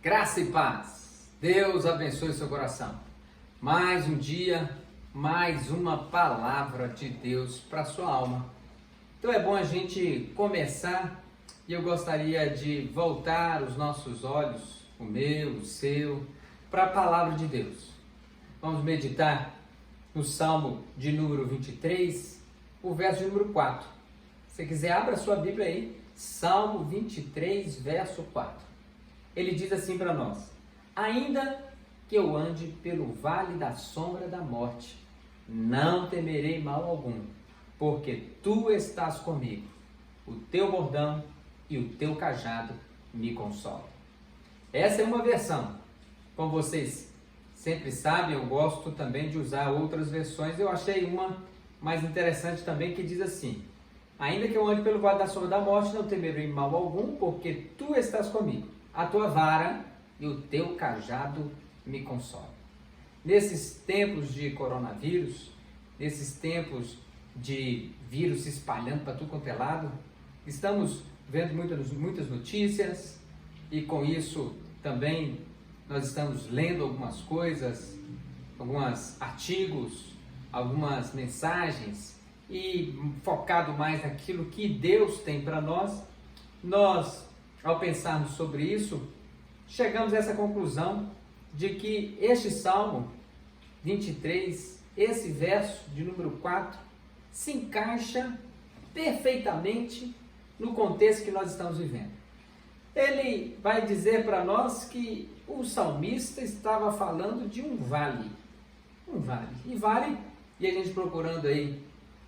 Graça e paz. Deus abençoe seu coração. Mais um dia, mais uma palavra de Deus para sua alma. Então é bom a gente começar e eu gostaria de voltar os nossos olhos, o meu, o seu, para a palavra de Deus. Vamos meditar no Salmo de número 23, o verso de número 4. Se você quiser, abra sua Bíblia aí, Salmo 23, verso 4. Ele diz assim para nós: ainda que eu ande pelo vale da sombra da morte, não temerei mal algum, porque tu estás comigo, o teu bordão e o teu cajado me consolam. Essa é uma versão. Como vocês sempre sabem, eu gosto também de usar outras versões. Eu achei uma mais interessante também, que diz assim: ainda que eu ande pelo vale da sombra da morte, não temerei mal algum, porque tu estás comigo. A tua vara e o teu cajado me consolam. Nesses tempos de coronavírus, nesses tempos de vírus se espalhando para tudo quanto é lado, estamos vendo muitas notícias e com isso também nós estamos lendo algumas coisas, alguns artigos, algumas mensagens e focado mais naquilo que Deus tem para nós. Nós, ao pensarmos sobre isso, chegamos a essa conclusão de que este Salmo 23, esse verso de número 4, se encaixa perfeitamente no contexto que nós estamos vivendo. Ele vai dizer para nós que o salmista estava falando de um vale. E vale, e a gente procurando aí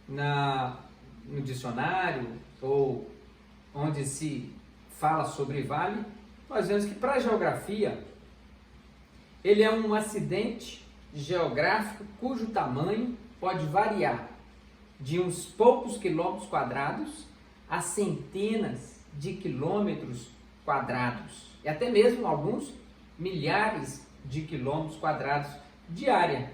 no dicionário, ou onde se fala sobre vale, nós vemos que para a geografia, ele é um acidente geográfico cujo tamanho pode variar de uns poucos quilômetros quadrados a centenas de quilômetros quadrados, e até mesmo alguns milhares de quilômetros quadrados de área.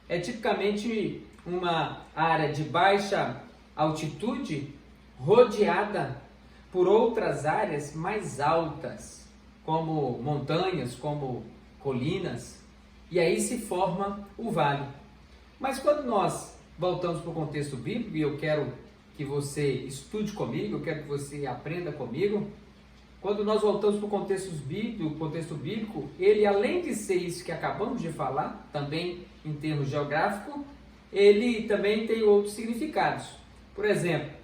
É tipicamente uma área de baixa altitude rodeada por outras áreas mais altas, como montanhas, como colinas, e aí se forma o vale. Mas quando nós voltamos para o contexto bíblico, e eu quero que você estude comigo, eu quero que você aprenda comigo, quando nós voltamos para o contexto bíblico, ele, além de ser isso que acabamos de falar, também em termos geográficos, ele também tem outros significados. Por exemplo,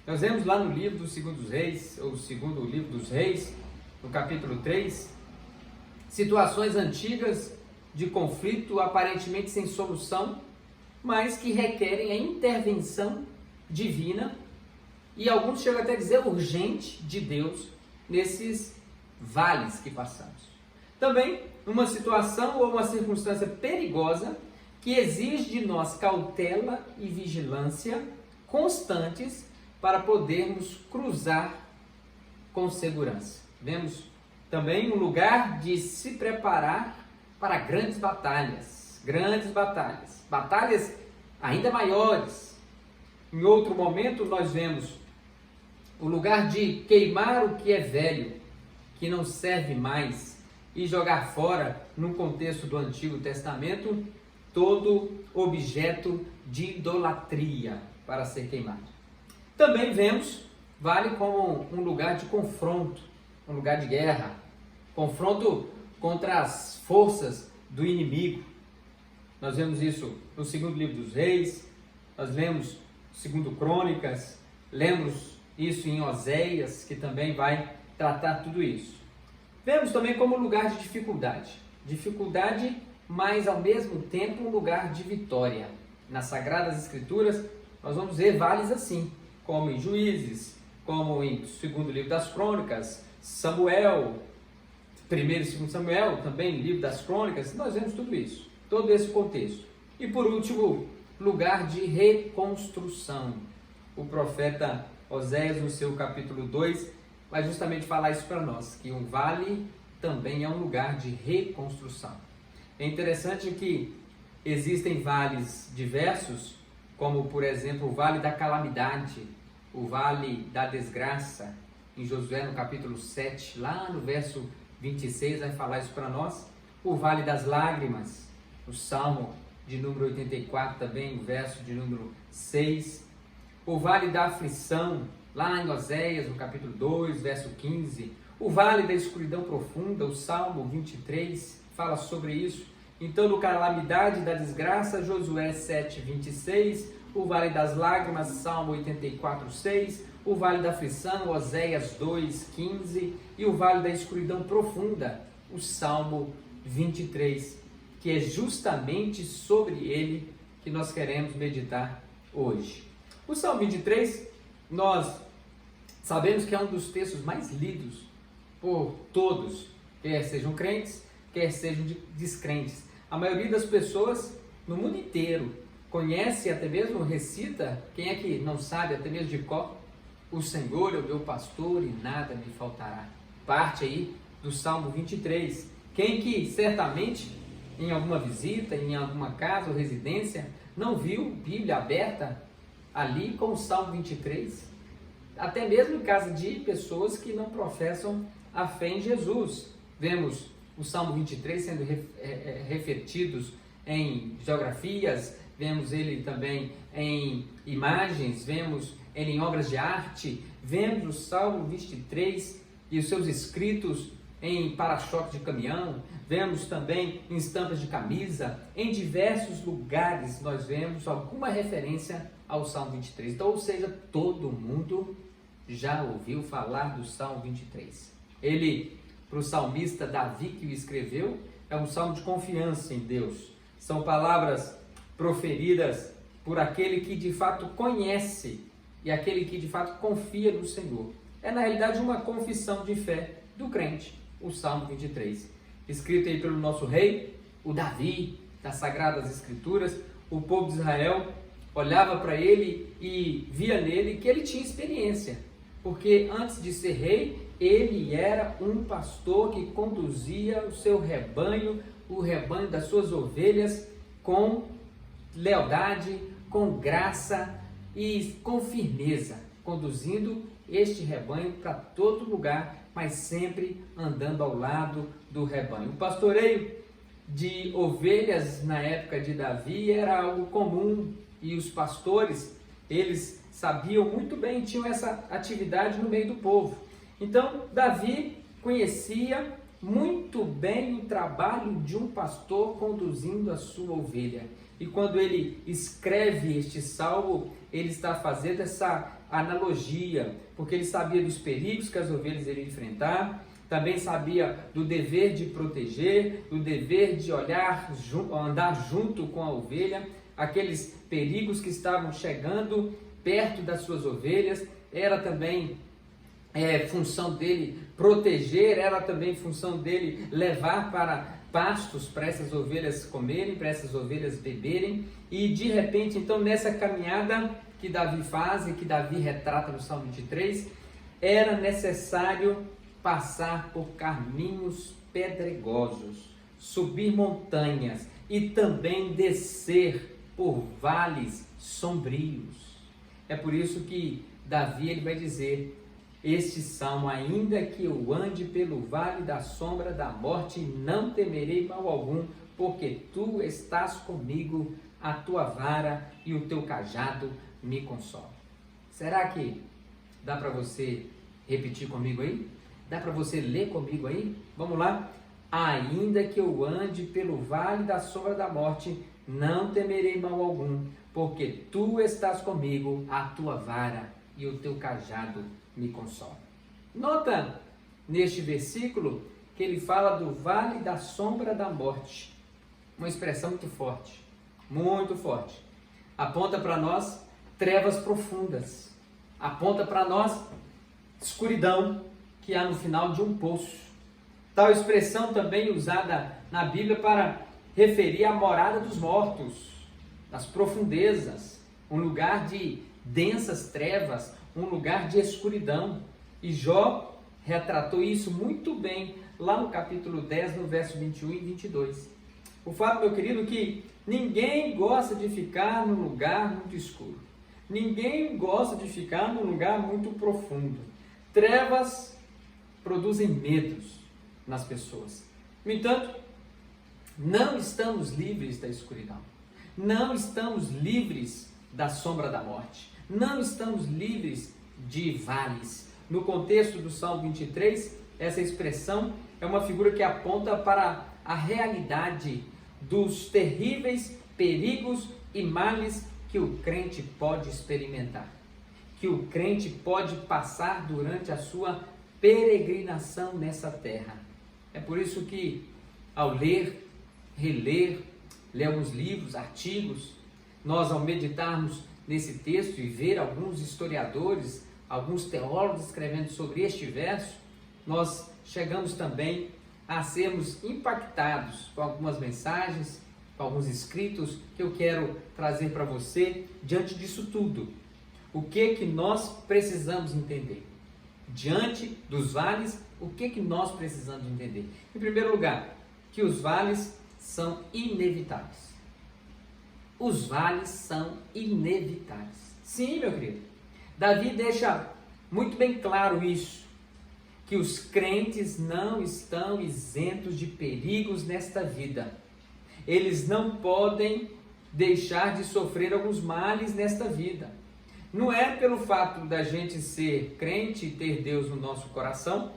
nós vemos lá no livro do Segundo dos Reis, ou segundo livro dos Reis, no capítulo 3, situações antigas de conflito aparentemente sem solução, mas que requerem a intervenção divina, e alguns chegam até a dizer urgente, de Deus, nesses vales que passamos. Também uma situação ou uma circunstância perigosa que exige de nós cautela e vigilância constantes para podermos cruzar com segurança. Vemos também um lugar de se preparar para grandes batalhas, batalhas ainda maiores. Em outro momento nós vemos o lugar de queimar o que é velho, que não serve mais, e jogar fora, no contexto do Antigo Testamento, todo objeto de idolatria para ser queimado. Também vemos vale como um lugar de confronto, um lugar de guerra, confronto contra as forças do inimigo. Nós vemos isso no segundo livro dos Reis, nós lemos segundo Crônicas, lemos isso em Oséias, que também vai tratar tudo isso. Vemos também como lugar de dificuldade, mas ao mesmo tempo um lugar de vitória. Nas Sagradas Escrituras nós vamos ver vales assim, como em Juízes, como em segundo livro das Crônicas, Samuel, primeiro e segundo Samuel, também livro das Crônicas, nós vemos tudo isso, todo esse contexto. E por último, lugar de reconstrução. O profeta Oséias, no seu capítulo 2, vai justamente falar isso para nós, que um vale também é um lugar de reconstrução. É interessante que existem vales diversos, como por exemplo o vale da calamidade, o vale da desgraça, em Josué no capítulo 7, lá no verso 26 vai falar isso para nós. O Vale das Lágrimas, o Salmo de número 84 também, o verso de número 6. O Vale da Aflição, lá em Oséias, no capítulo 2, verso 15. O Vale da Escuridão Profunda, o Salmo 23, fala sobre isso. Então, no Calamidade da Desgraça, Josué 7, 26. O Vale das Lágrimas, Salmo 84, 6. O Vale da Aflição, Oséias 2, 15. E o Vale da Escuridão Profunda, o Salmo 23, que é justamente sobre ele que nós queremos meditar hoje. O Salmo 23, nós sabemos que é um dos textos mais lidos por todos, quer sejam crentes, quer sejam descrentes. A maioria das pessoas no mundo inteiro conhece, até mesmo recita, quem é que não sabe, até mesmo de cor? O Senhor é o meu pastor e nada me faltará. Parte aí do Salmo 23. Quem que certamente em alguma visita, em alguma casa ou residência, não viu Bíblia aberta ali com o Salmo 23? Até mesmo em casa de pessoas que não professam a fé em Jesus. Vemos o Salmo 23 sendo refletidos em geografias, vemos ele também em imagens, vemos ele em obras de arte, vemos o Salmo 23 e os seus escritos em para-choque de caminhão, vemos também em estampas de camisa, em diversos lugares nós vemos alguma referência ao Salmo 23. Então, ou seja, todo mundo já ouviu falar do Salmo 23. Ele, para o salmista Davi que o escreveu, é um salmo de confiança em Deus. São palavras proferidas por aquele que de fato conhece e aquele que de fato confia no Senhor. É na realidade uma confissão de fé do crente, o Salmo 23. Escrito aí pelo nosso rei, o Davi, das Sagradas Escrituras. O povo de Israel olhava para ele e via nele que ele tinha experiência, porque antes de ser rei, ele era um pastor que conduzia o seu rebanho, o rebanho das suas ovelhas, com lealdade, com graça e com firmeza, conduzindo este rebanho para todo lugar, mas sempre andando ao lado do rebanho. O pastoreio de ovelhas na época de Davi era algo comum e os pastores, eles sabiam muito bem, tinham essa atividade no meio do povo. Então, Davi conhecia muito bem o trabalho de um pastor conduzindo a sua ovelha. E quando ele escreve este salmo, ele está fazendo essa analogia, porque ele sabia dos perigos que as ovelhas iriam enfrentar, também sabia do dever de proteger, do dever de andar junto com a ovelha, aqueles perigos que estavam chegando perto das suas ovelhas. Era também função dele proteger, era também função dele levar para pastos para essas ovelhas comerem, para essas ovelhas beberem. E de repente, então, nessa caminhada que Davi faz e que Davi retrata no Salmo 23, era necessário passar por caminhos pedregosos, subir montanhas e também descer por vales sombrios. É por isso que Davi ele vai dizer este salmo: ainda que eu ande pelo vale da sombra da morte, não temerei mal algum, porque tu estás comigo, a tua vara e o teu cajado me consolam. Será que dá para você repetir comigo aí? Dá para você ler comigo aí? Vamos lá? Ainda que eu ande pelo vale da sombra da morte, não temerei mal algum, porque tu estás comigo, a tua vara e o teu cajado me consolam. Nota neste versículo que ele fala do vale da sombra da morte. Uma expressão muito forte, muito forte. Aponta para nós trevas profundas. Aponta para nós escuridão que há no final de um poço. Tal expressão também usada na Bíblia para referir à morada dos mortos, das profundezas, um lugar de densas trevas, um lugar de escuridão. E Jó retratou isso muito bem lá no capítulo 10, no verso 21 e 22. O fato, meu querido, que ninguém gosta de ficar num lugar muito escuro. Ninguém gosta de ficar num lugar muito profundo. Trevas produzem medos. nas pessoas. No entanto, não estamos livres da escuridão. Não estamos livres da sombra da morte. Não estamos livres de vales. No contexto do Salmo 23, essa expressão é uma figura que aponta para a realidade dos terríveis perigos e males que o crente pode experimentar, que o crente pode passar durante a sua peregrinação nessa terra. É por isso que, ao ler, reler, ler alguns livros, artigos, nós, ao meditarmos nesse texto e ver alguns historiadores, alguns teólogos escrevendo sobre este verso, nós chegamos também a sermos impactados com algumas mensagens, com alguns escritos que eu quero trazer para você diante disso tudo. O que nós precisamos entender? Diante dos vales, o que nós precisamos entender? Em primeiro lugar, que os vales são inevitáveis. Os vales são inevitáveis. Sim, meu querido. Davi deixa muito bem claro isso, que os crentes não estão isentos de perigos nesta vida. Eles não podem deixar de sofrer alguns males nesta vida. Não é pelo fato da gente ser crente e ter Deus no nosso coração,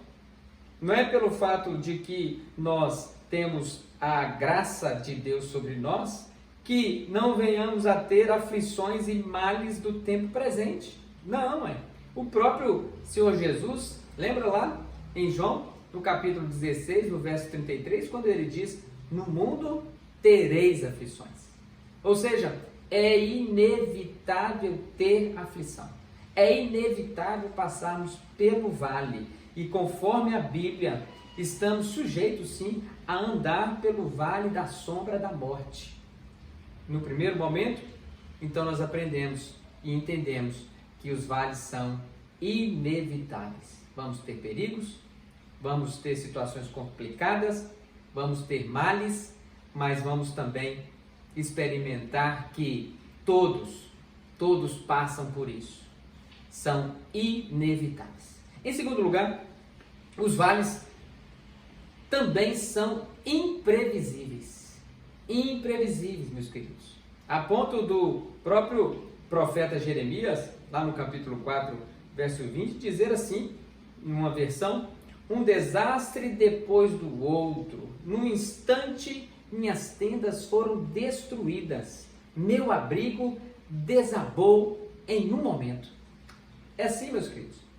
não é pelo fato de que nós temos a graça de Deus sobre nós, que não venhamos a ter aflições e males do tempo presente. Não, é. O próprio Senhor Jesus, lembra lá em João, no capítulo 16, no verso 33, quando ele diz: no mundo tereis aflições. Ou seja, é inevitável ter aflição. É inevitável passarmos pelo vale. E conforme a Bíblia, estamos sujeitos sim a andar pelo vale da sombra da morte. No primeiro momento, então nós aprendemos e entendemos que os vales são inevitáveis. Vamos ter perigos, vamos ter situações complicadas, vamos ter males, mas vamos também experimentar que todos passam por isso. São inevitáveis. Em segundo lugar, os vales também são imprevisíveis. Imprevisíveis, meus queridos. A ponto do próprio profeta Jeremias, lá no capítulo 4, verso 20, dizer assim, em uma versão: um desastre depois do outro. Num instante, minhas tendas foram destruídas. Meu abrigo desabou em um momento. É assim, meus queridos.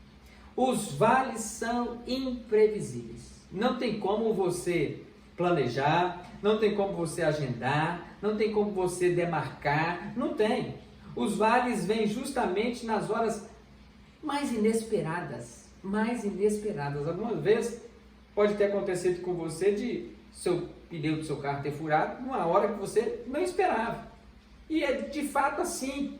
Os vales são imprevisíveis. Não tem como você planejar, não tem como você agendar, não tem como você demarcar, não tem. Os vales vêm justamente nas horas mais inesperadas, Algumas vezes pode ter acontecido com você de seu pneu do seu carro ter furado numa hora que você não esperava. E é de fato assim.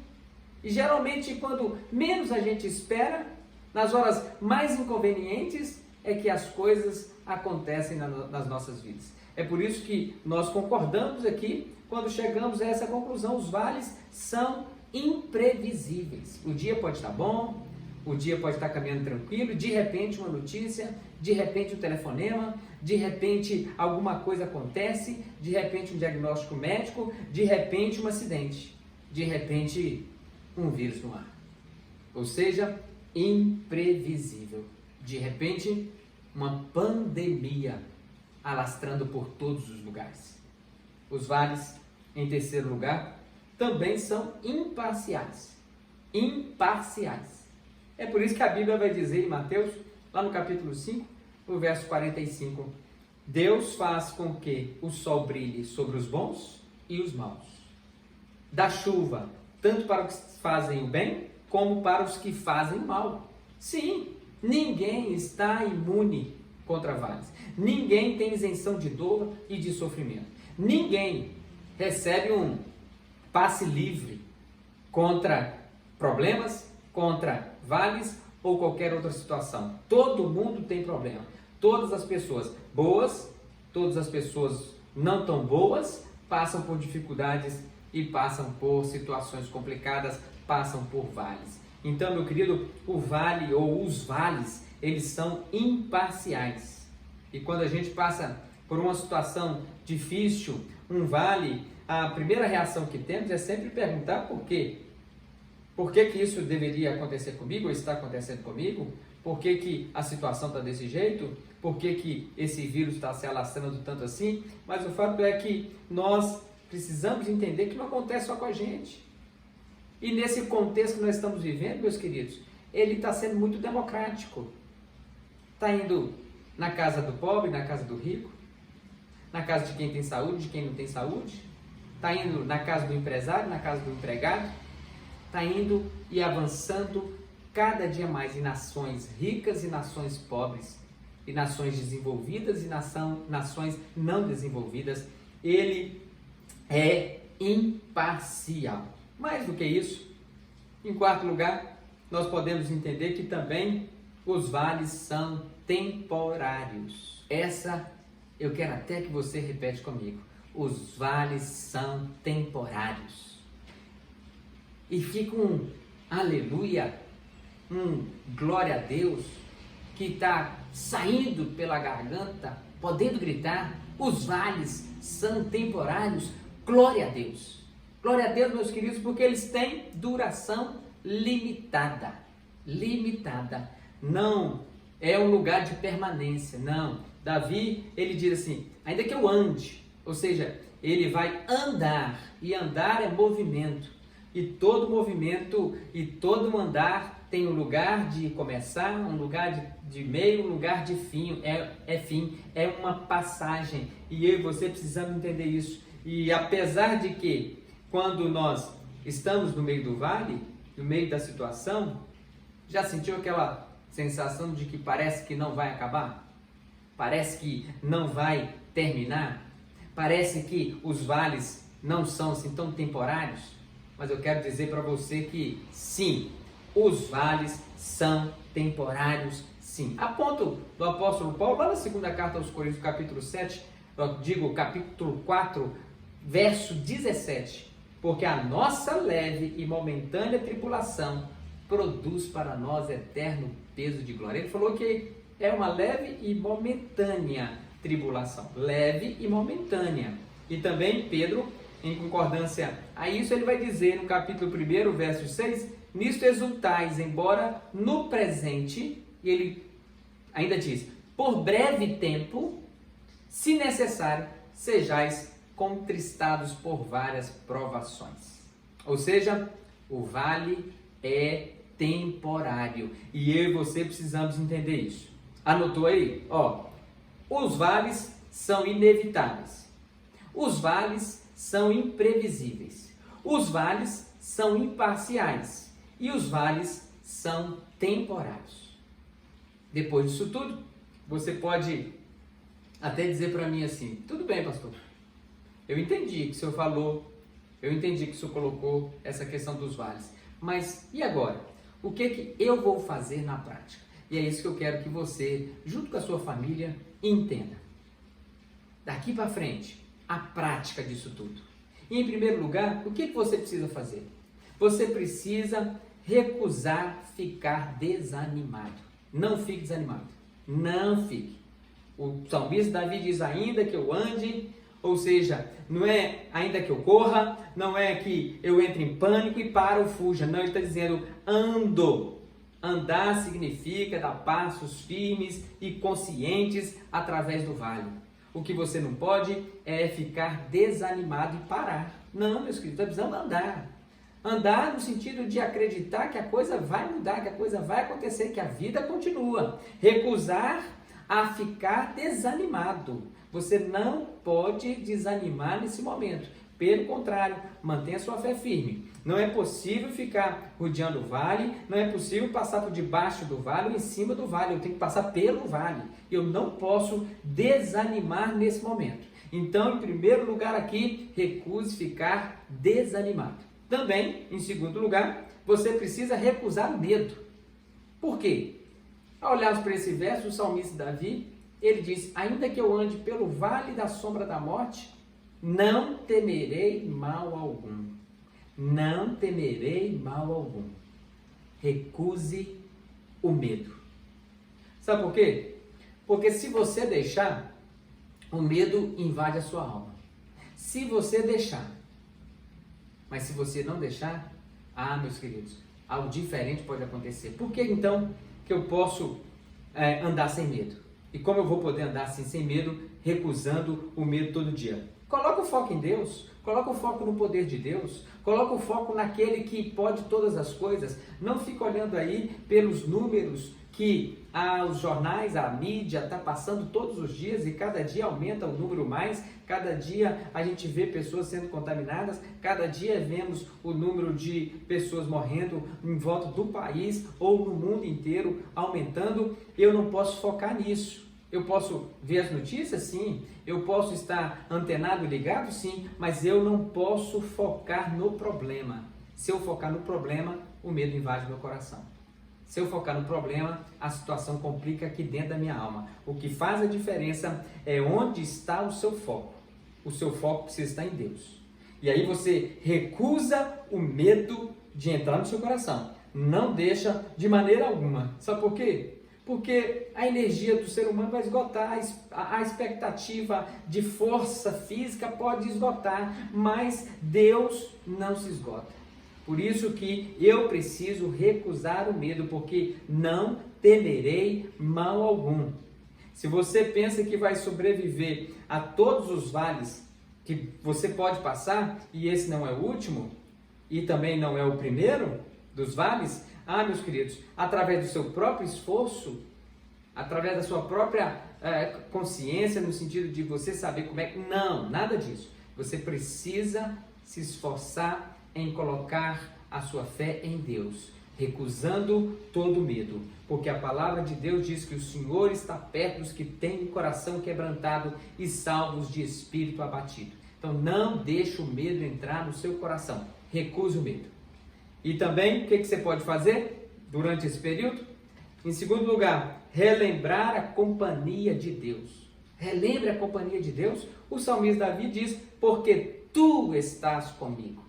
E geralmente quando menos a gente espera, nas horas mais inconvenientes, é que as coisas acontecem nas nossas vidas. É por isso que nós concordamos aqui quando chegamos a essa conclusão: os vales são imprevisíveis. O dia pode estar bom, o dia pode estar caminhando tranquilo, de repente uma notícia, de repente um telefonema, de repente alguma coisa acontece, de repente um diagnóstico médico, de repente um acidente, de repente um vírus no ar. Ou seja, imprevisível. De repente, uma pandemia alastrando por todos os lugares. Os vales, em terceiro lugar, também são imparciais. Imparciais. É por isso que a Bíblia vai dizer em Mateus, lá no capítulo 5, no verso 45, Deus faz com que o sol brilhe sobre os bons e os maus. Dá chuva, tanto para os que fazem o bem, como para os que fazem o mal. Sim, ninguém está imune contra vales. Ninguém tem isenção de dor e de sofrimento. Ninguém recebe um passe livre contra problemas, contra vales ou qualquer outra situação. Todo mundo tem problema. Todas as pessoas boas, todas as pessoas não tão boas, passam por dificuldades e passam por situações complicadas, passam por vales. Então, meu querido, o vale ou os vales, eles são imparciais. E quando a gente passa por uma situação difícil, um vale, a primeira reação que temos é sempre perguntar por quê. Por que que isso deveria acontecer comigo, ou está acontecendo comigo? Por que que a situação está desse jeito? Por que que esse vírus está se alastrando tanto assim? Mas o fato é que nós precisamos entender que não acontece só com a gente. E nesse contexto que nós estamos vivendo, meus queridos, ele está sendo muito democrático. Está indo na casa do pobre, na casa do rico, na casa de quem tem saúde, de quem não tem saúde, está indo na casa do empresário, na casa do empregado, está indo e avançando cada dia mais em nações ricas e nações pobres, e nações desenvolvidas e nações não desenvolvidas. Ele é imparcial. Mais do que isso, em quarto lugar, nós podemos entender que também os vales são temporários. Essa eu quero até que você repete comigo. Os vales são temporários. E fica um aleluia, um glória a Deus, que está saindo pela garganta, podendo gritar, os vales são temporários, glória a Deus. Glória a Deus, meus queridos, porque eles têm duração limitada. Limitada. Não é um lugar de permanência, não. Davi, ele diz assim, ainda que eu ande, ou seja, ele vai andar, e andar é movimento. E todo movimento e todo andar tem um lugar de começar, um lugar de meio, um lugar de fim, é uma passagem. E eu e você precisamos entender isso. E apesar de que, quando nós estamos no meio do vale, no meio da situação, já sentiu aquela sensação de que parece que não vai acabar? Parece que não vai terminar? Parece que os vales não são assim tão temporários? Mas eu quero dizer para você que sim, os vales são temporários, sim. A ponto do apóstolo Paulo, lá na segunda carta aos Coríntios, capítulo 7, eu digo capítulo 4, verso 17, porque a nossa leve e momentânea tribulação produz para nós eterno peso de glória. Ele falou que é uma leve e momentânea tribulação, leve e momentânea. E também Pedro, em concordância a isso, ele vai dizer no capítulo 1, verso 6, nisto exultais, embora no presente, e ele ainda diz, por breve tempo, se necessário, sejais contristados por várias provações. Ou seja, o vale é temporário. E eu e você precisamos entender isso. Anotou aí? Ó, os vales são inevitáveis. Os vales são imprevisíveis. Os vales são imparciais. E os vales são temporários. Depois disso tudo, você pode até dizer para mim assim, tudo bem, pastor, eu entendi que o senhor falou, eu entendi que o senhor colocou essa questão dos vales, mas e agora? O que eu vou fazer na prática? E é isso que eu quero que você, junto com a sua família, entenda. Daqui para frente, a prática disso tudo. E em primeiro lugar, o que você precisa fazer? Você precisa recusar ficar desanimado. Não fique desanimado. Não fique. O salmista Davi diz, ainda que eu ande, ou seja, não é ainda que eu corra, não é que eu entre em pânico e paro ou fuja. Não, ele está dizendo, ando. Andar significa dar passos firmes e conscientes através do vale. O que você não pode é ficar desanimado e parar. Não, meus queridos, está precisando andar. Andar no sentido de acreditar que a coisa vai mudar, que a coisa vai acontecer, que a vida continua. Recusar a ficar desanimado. Você não pode desanimar nesse momento. Pelo contrário, mantenha sua fé firme. Não é possível ficar rodeando o vale, não é possível passar por debaixo do vale ou em cima do vale. Eu tenho que passar pelo vale. Eu não posso desanimar nesse momento. Então, em primeiro lugar aqui, recuse ficar desanimado. Também, em segundo lugar, você precisa recusar medo. Por quê? Ao olharmos para esse verso, o salmista Davi, ele diz, ainda que eu ande pelo vale da sombra da morte, não temerei mal algum. Não temerei mal algum. Recuse o medo. Sabe por quê? Porque se você deixar, o medo invade a sua alma. Se você deixar, mas se você não deixar, meus queridos, algo diferente pode acontecer. Por que então que eu posso andar sem medo? E como eu vou poder andar assim sem medo, recusando o medo todo dia? Coloca o foco em Deus, coloca o foco no poder de Deus, coloca o foco naquele que pode todas as coisas. Não fica olhando aí pelos números que os jornais, a mídia está passando todos os dias e cada dia aumenta o número mais, cada dia a gente vê pessoas sendo contaminadas, cada dia vemos o número de pessoas morrendo em volta do país ou no mundo inteiro aumentando. Eu não posso focar nisso. Eu posso ver as notícias? Sim. Eu posso estar antenado e ligado? Sim. Mas eu não posso focar no problema. Se eu focar no problema, o medo invade meu coração. Se eu focar no problema, a situação complica aqui dentro da minha alma. O que faz a diferença é onde está o seu foco. O seu foco precisa estar em Deus. E aí você recusa o medo de entrar no seu coração. Não deixa de maneira alguma. Sabe por quê? Porque a energia do ser humano vai esgotar, a expectativa de força física pode esgotar, mas Deus não se esgota. Por isso que eu preciso recusar o medo, porque não temerei mal algum. Se você pensa que vai sobreviver a todos os vales que você pode passar, e esse não é o último, e também não é o primeiro dos vales, meus queridos, através do seu próprio esforço, através da sua própria consciência, no sentido de você saber como é que... Não, nada disso. Você precisa se esforçar em colocar a sua fé em Deus, recusando todo medo, porque a palavra de Deus diz que o Senhor está perto dos que têm o coração quebrantado e salvos de espírito abatido. Então não deixe o medo entrar no seu coração, recuse o medo. E também, o que você pode fazer durante esse período? Em segundo lugar, relembrar a companhia de Deus. Relembre a companhia de Deus. O salmista Davi diz, porque tu estás comigo.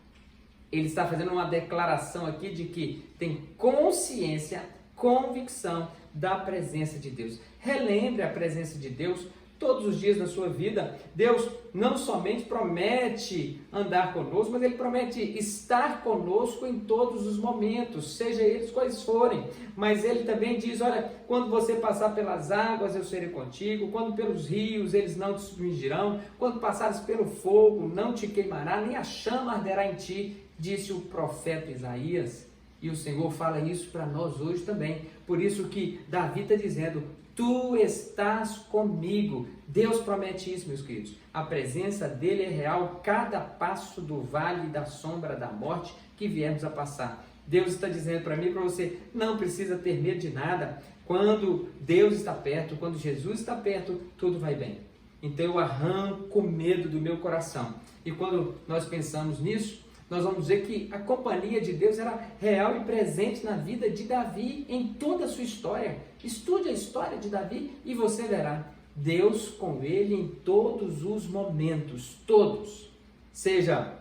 Ele está fazendo uma declaração aqui de que tem consciência, convicção da presença de Deus. Relembre a presença de Deus todos os dias na sua vida. Deus não somente promete andar conosco, mas Ele promete estar conosco em todos os momentos, seja eles quais forem. Mas Ele também diz, olha, quando você passar pelas águas, eu serei contigo. Quando pelos rios, eles não te submergirão. Quando passares pelo fogo, não te queimará, nem a chama arderá em ti, disse o profeta Isaías. E o Senhor fala isso para nós hoje também. Por isso que Davi está dizendo, tu estás comigo. Deus promete isso, meus queridos. A presença dele é real, cada passo do vale da sombra da morte que viemos a passar. Deus está dizendo para mim e para você, não precisa ter medo de nada. Quando Deus está perto, quando Jesus está perto, tudo vai bem. Então eu arranco o medo do meu coração. E quando nós pensamos nisso, nós vamos ver que a companhia de Deus era real e presente na vida de Davi em toda a sua história. Estude a história de Davi e você verá Deus com ele em todos os momentos, todos. Seja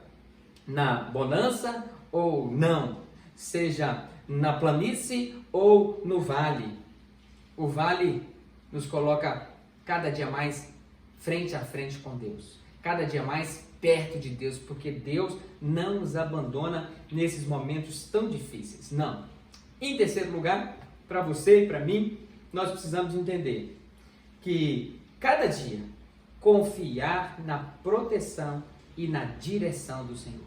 na bonança ou não, seja na planície ou no vale. O vale nos coloca cada dia mais frente a frente com Deus, cada dia mais perto de Deus, porque Deus não nos abandona nesses momentos tão difíceis, não. Em terceiro lugar, para você e para mim, nós precisamos entender que cada dia confiar na proteção e na direção do Senhor.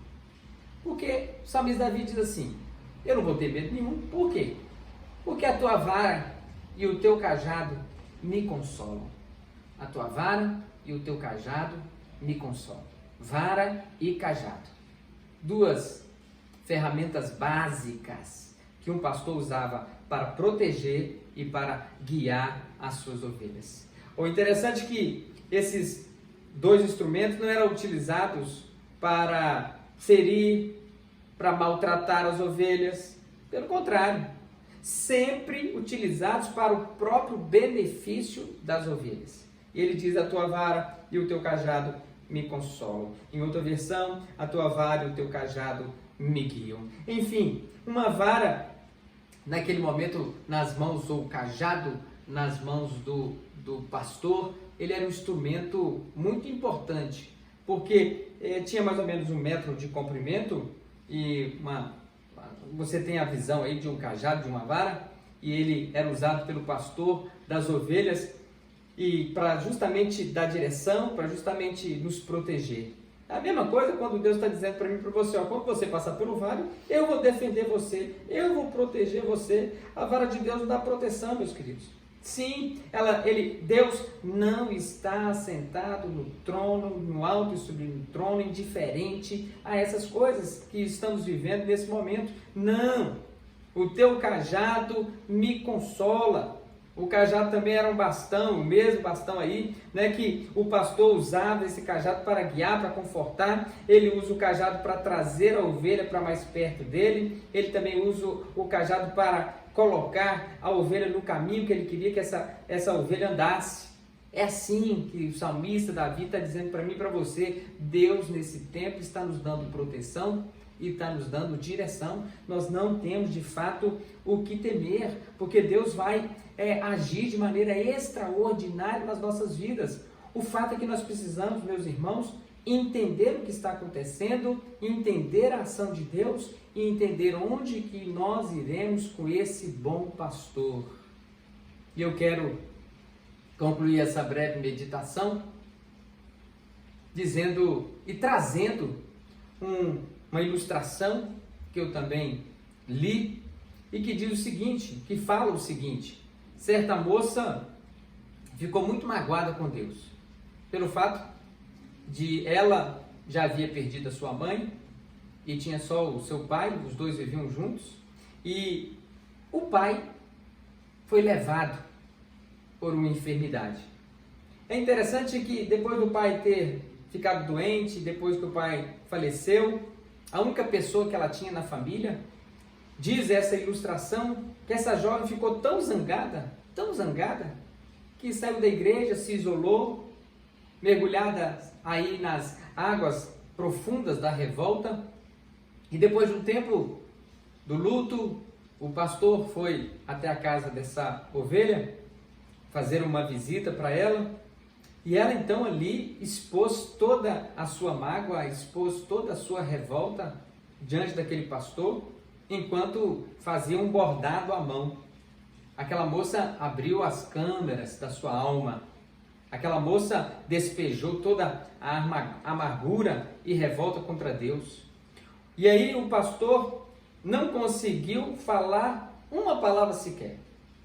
Porque o salmista Davi diz assim, eu não vou ter medo nenhum, por quê? Porque a tua vara e o teu cajado me consolam. A tua vara e o teu cajado me consolam. Vara e cajado. Duas ferramentas básicas que um pastor usava para proteger e para guiar as suas ovelhas. O interessante é que esses dois instrumentos não eram utilizados para ferir, para maltratar as ovelhas. Pelo contrário, sempre utilizados para o próprio benefício das ovelhas. E ele diz, a tua vara e o teu cajado me consolam. Em outra versão, a tua vara e o teu cajado me guiam. Enfim, uma vara, naquele momento, nas mãos, ou cajado nas mãos do pastor, ele era um instrumento muito importante, porque tinha mais ou menos 1 metro de comprimento e você tem a visão aí de um cajado, de uma vara, e ele era usado pelo pastor das ovelhas e para justamente dar direção, para justamente nos proteger. A mesma coisa quando Deus está dizendo para mim e para você, ó, quando você passar pelo vale, eu vou defender você, eu vou proteger você. A vara de Deus dá proteção, meus queridos. Sim, Deus não está sentado no trono, no alto e sublime trono, indiferente a essas coisas que estamos vivendo nesse momento. Não, o teu cajado me consola. O cajado também era um bastão, o mesmo bastão aí, né, que o pastor usava esse cajado para guiar, para confortar. Ele usa o cajado para trazer a ovelha para mais perto dele. Ele também usa o cajado para colocar a ovelha no caminho que ele queria que essa ovelha andasse. É assim que o salmista Davi está dizendo para mim e para você. Deus nesse tempo está nos dando proteção e está nos dando direção. Nós não temos de fato o que temer, porque Deus vai agir de maneira extraordinária nas nossas vidas. O fato é que nós precisamos, meus irmãos, entender o que está acontecendo, entender a ação de Deus e entender onde que nós iremos com esse bom pastor. E eu quero concluir essa breve meditação dizendo e trazendo uma ilustração que eu também li e que diz o seguinte, que fala o seguinte: certa moça ficou muito magoada com Deus pelo fato de ela já havia perdido a sua mãe e tinha só o seu pai, os dois viviam juntos, e o pai foi levado por uma enfermidade. É interessante que depois do pai ter ficado doente, depois que o pai faleceu, a única pessoa que ela tinha na família, diz essa ilustração, que essa jovem ficou tão zangada, que saiu da igreja, se isolou, mergulhada aí nas águas profundas da revolta, e depois de um tempo do luto, o pastor foi até a casa dessa ovelha, fazer uma visita para ela, e ela então ali expôs toda a sua mágoa, expôs toda a sua revolta diante daquele pastor, enquanto fazia um bordado à mão. Aquela moça abriu as câmeras da sua alma. Aquela moça despejou toda a amargura e revolta contra Deus. E aí o pastor não conseguiu falar uma palavra sequer.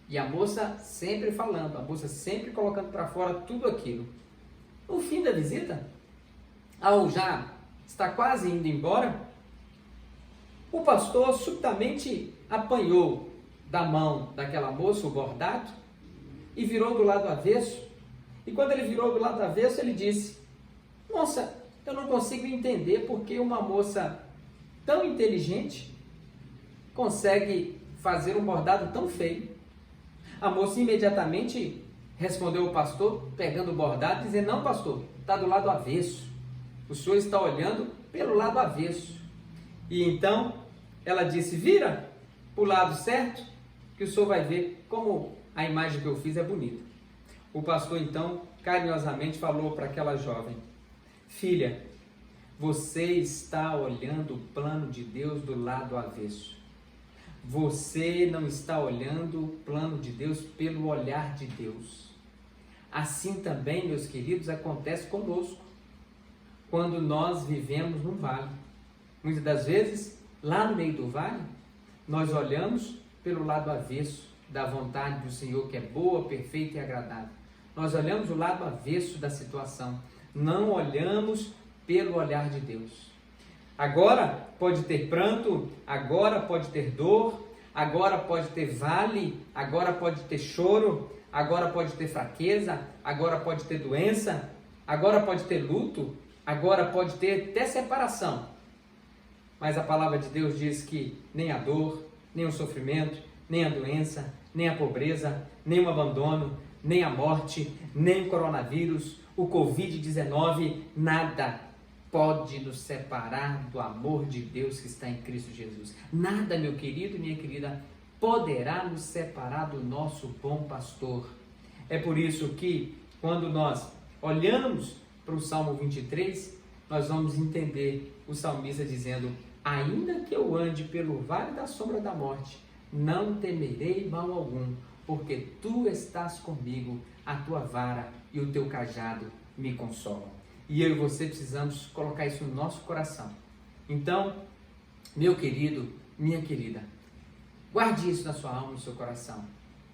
E a moça sempre falando, a moça sempre colocando para fora tudo aquilo. No fim da visita, ao já estar quase indo embora, o pastor subitamente apanhou da mão daquela moça o bordado e virou do lado avesso. E quando ele virou do lado avesso, ele disse: moça, eu não consigo entender porque uma moça tão inteligente consegue fazer um bordado tão feio. A moça imediatamente respondeu o pastor, pegando o bordado, dizendo: não, pastor, está do lado avesso. O senhor está olhando pelo lado avesso. E então ela disse: vira para o lado certo, que o senhor vai ver como a imagem que eu fiz é bonita. O pastor então carinhosamente falou para aquela jovem: filha, você está olhando o plano de Deus do lado avesso. Você não está olhando o plano de Deus pelo olhar de Deus. Assim também, meus queridos, acontece conosco quando nós vivemos num vale. Muitas das vezes, lá no meio do vale, nós olhamos pelo lado avesso da vontade do Senhor, que é boa, perfeita e agradável. Nós olhamos o lado avesso da situação, não olhamos pelo olhar de Deus. Agora pode ter pranto, agora pode ter dor, agora pode ter vale, agora pode ter choro, agora pode ter fraqueza, agora pode ter doença, agora pode ter luto, agora pode ter até separação. Mas a palavra de Deus diz que nem a dor, nem o sofrimento, nem a doença, nem a pobreza, nem o abandono, nem a morte, nem o coronavírus, o Covid-19, nada pode nos separar do amor de Deus que está em Cristo Jesus. Nada, meu querido e minha querida, poderá nos separar do nosso bom pastor. É por isso que, quando nós olhamos para o Salmo 23, nós vamos entender o salmista dizendo: ainda que eu ande pelo vale da sombra da morte, não temerei mal algum, porque tu estás comigo, a tua vara e o teu cajado me consolam. E eu e você precisamos colocar isso no nosso coração. Então, meu querido, minha querida, guarde isso na sua alma e no seu coração.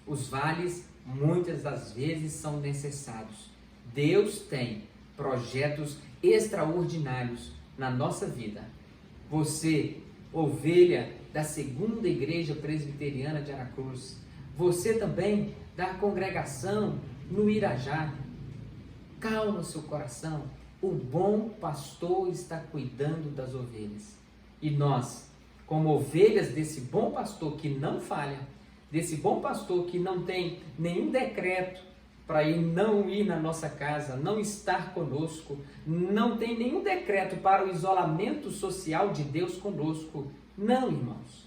Os vales, muitas das vezes, são necessários. Deus tem projetos extraordinários na nossa vida. Você, ovelha da segunda igreja presbiteriana de Aracruz, você também da congregação no Irajá, calma seu coração, o bom pastor está cuidando das ovelhas. E nós, como ovelhas desse bom pastor que não falha, desse bom pastor que não tem nenhum decreto para não ir na nossa casa, não estar conosco, não tem nenhum decreto para o isolamento social de Deus conosco. Não, irmãos.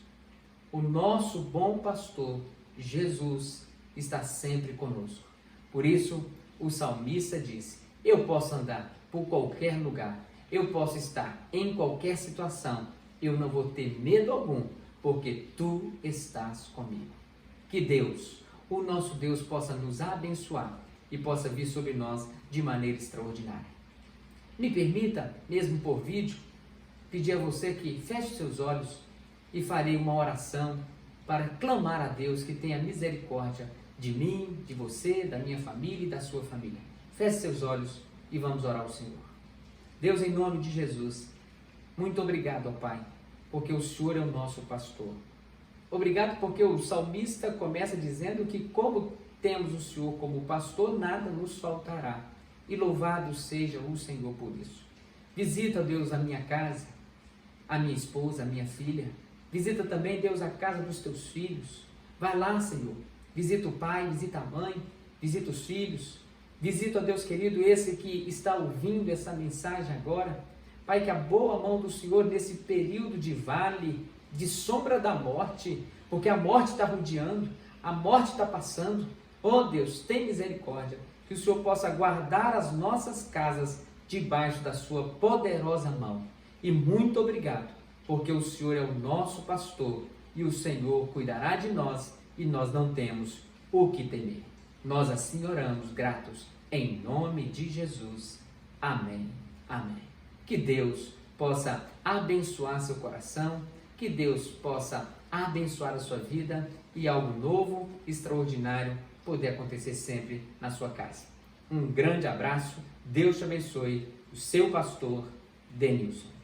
O nosso bom pastor, Jesus, está sempre conosco. Por isso, o salmista disse: eu posso andar por qualquer lugar, eu posso estar em qualquer situação, eu não vou ter medo algum, porque tu estás comigo. Que Deus, o nosso Deus, possa nos abençoar e possa vir sobre nós de maneira extraordinária. Me permita, mesmo por vídeo, pedir a você que feche seus olhos e farei uma oração para clamar a Deus que tenha misericórdia de mim, de você, da minha família e da sua família. Feche seus olhos e vamos orar ao Senhor. Deus, em nome de Jesus, muito obrigado, ó Pai, porque o Senhor é o nosso pastor. Obrigado porque o salmista começa dizendo que, como temos o Senhor como pastor, nada nos faltará. E louvado seja o Senhor por isso. Visita, Deus, a minha casa, a minha esposa, a minha filha. Visita também, Deus, a casa dos teus filhos. Vai lá, Senhor. Visita o pai, visita a mãe, visita os filhos. Visita, Deus querido, esse que está ouvindo essa mensagem agora. Pai, que a boa mão do Senhor nesse período de vale, de sombra da morte, porque a morte está rodeando, a morte está passando. Oh Deus, tem misericórdia, que o Senhor possa guardar as nossas casas debaixo da sua poderosa mão. E muito obrigado, porque o Senhor é o nosso pastor e o Senhor cuidará de nós e nós não temos o que temer. Nós assim oramos, gratos, em nome de Jesus. Amém. Amém. Que Deus possa abençoar seu coração, que Deus possa abençoar a sua vida e algo novo, extraordinário, poder acontecer sempre na sua casa. Um grande abraço, Deus te abençoe, o seu pastor Denilson.